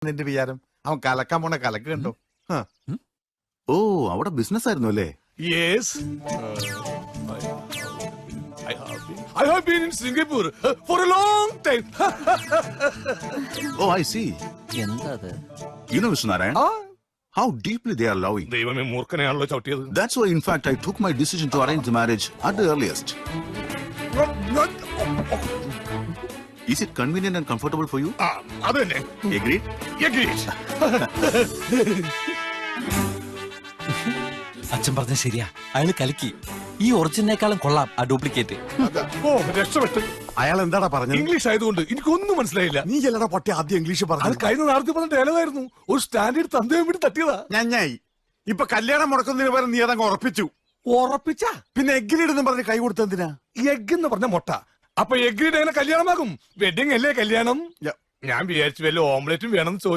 നിന്റെ വിചാരം അവൻ കലക്കാൻ പോണ കലക്ക് കണ്ടോ? ഓ അവിടെ ബിസിനസ് ആയിരുന്നു അല്ലേ? Yes. I have been in Singapore for a long time. Oh, I see. You know, Mr. Narayan, how deeply they are loving. ദൈവമേ മൂർഖനെയാണല്ലോ ചവിട്ടിയത്. That's why, in fact, I took my decision to arrange the marriage at the earliest. Is it convenient and comfortable for you? അത് തന്നെ. Agreed? Agreed. അച്ഛൻ പറഞ്ഞ ശരിയാ, അയാള് കലക്കി. ഈ ഒറിജിനേക്കാളും കൊള്ളാം ആ ഡ്യൂപ്ലിക്കേറ്റ്. ഓ രക്ഷപ്പെട്ടു. അയാൾ എന്താടാ പറഞ്ഞത്? ഇംഗ്ലീഷ് ആയതുകൊണ്ട് എനിക്കൊന്നും മനസ്സിലായില്ല. നീ ചെല്ലടാ പൊട്ടി ആദ്യം ഇംഗ്ലീഷ് അത് പറഞ്ഞു. കഴിഞ്ഞ നാളത്തെ പറഞ്ഞ ഡയലോഗായിരുന്നു. ഒരു സ്റ്റാൻഡേർഡ് തന്തയും വേണ്ടി തട്ടിയതാ. ഞായി ഇപ്പൊ കല്യാണം മുടക്കുന്നതിന് പകരം നീ അതങ്ങ് ഉറപ്പിച്ചു. ഉറപ്പിച്ച പിന്നെ എഗ്രീഡ് പറഞ്ഞ് കൈ കൊടുത്തെന്തിനാ? എഗ് എന്ന് പറഞ്ഞ മുട്ട. അപ്പൊ എഗ്രീഡ് എങ്ങനെ കല്യാണമാകും? വെഡിങ് അല്ലേ കല്യാണം. ഞാൻ വിചാരിച്ചു വല്ല ഓംലെറ്റും വേണമെന്ന്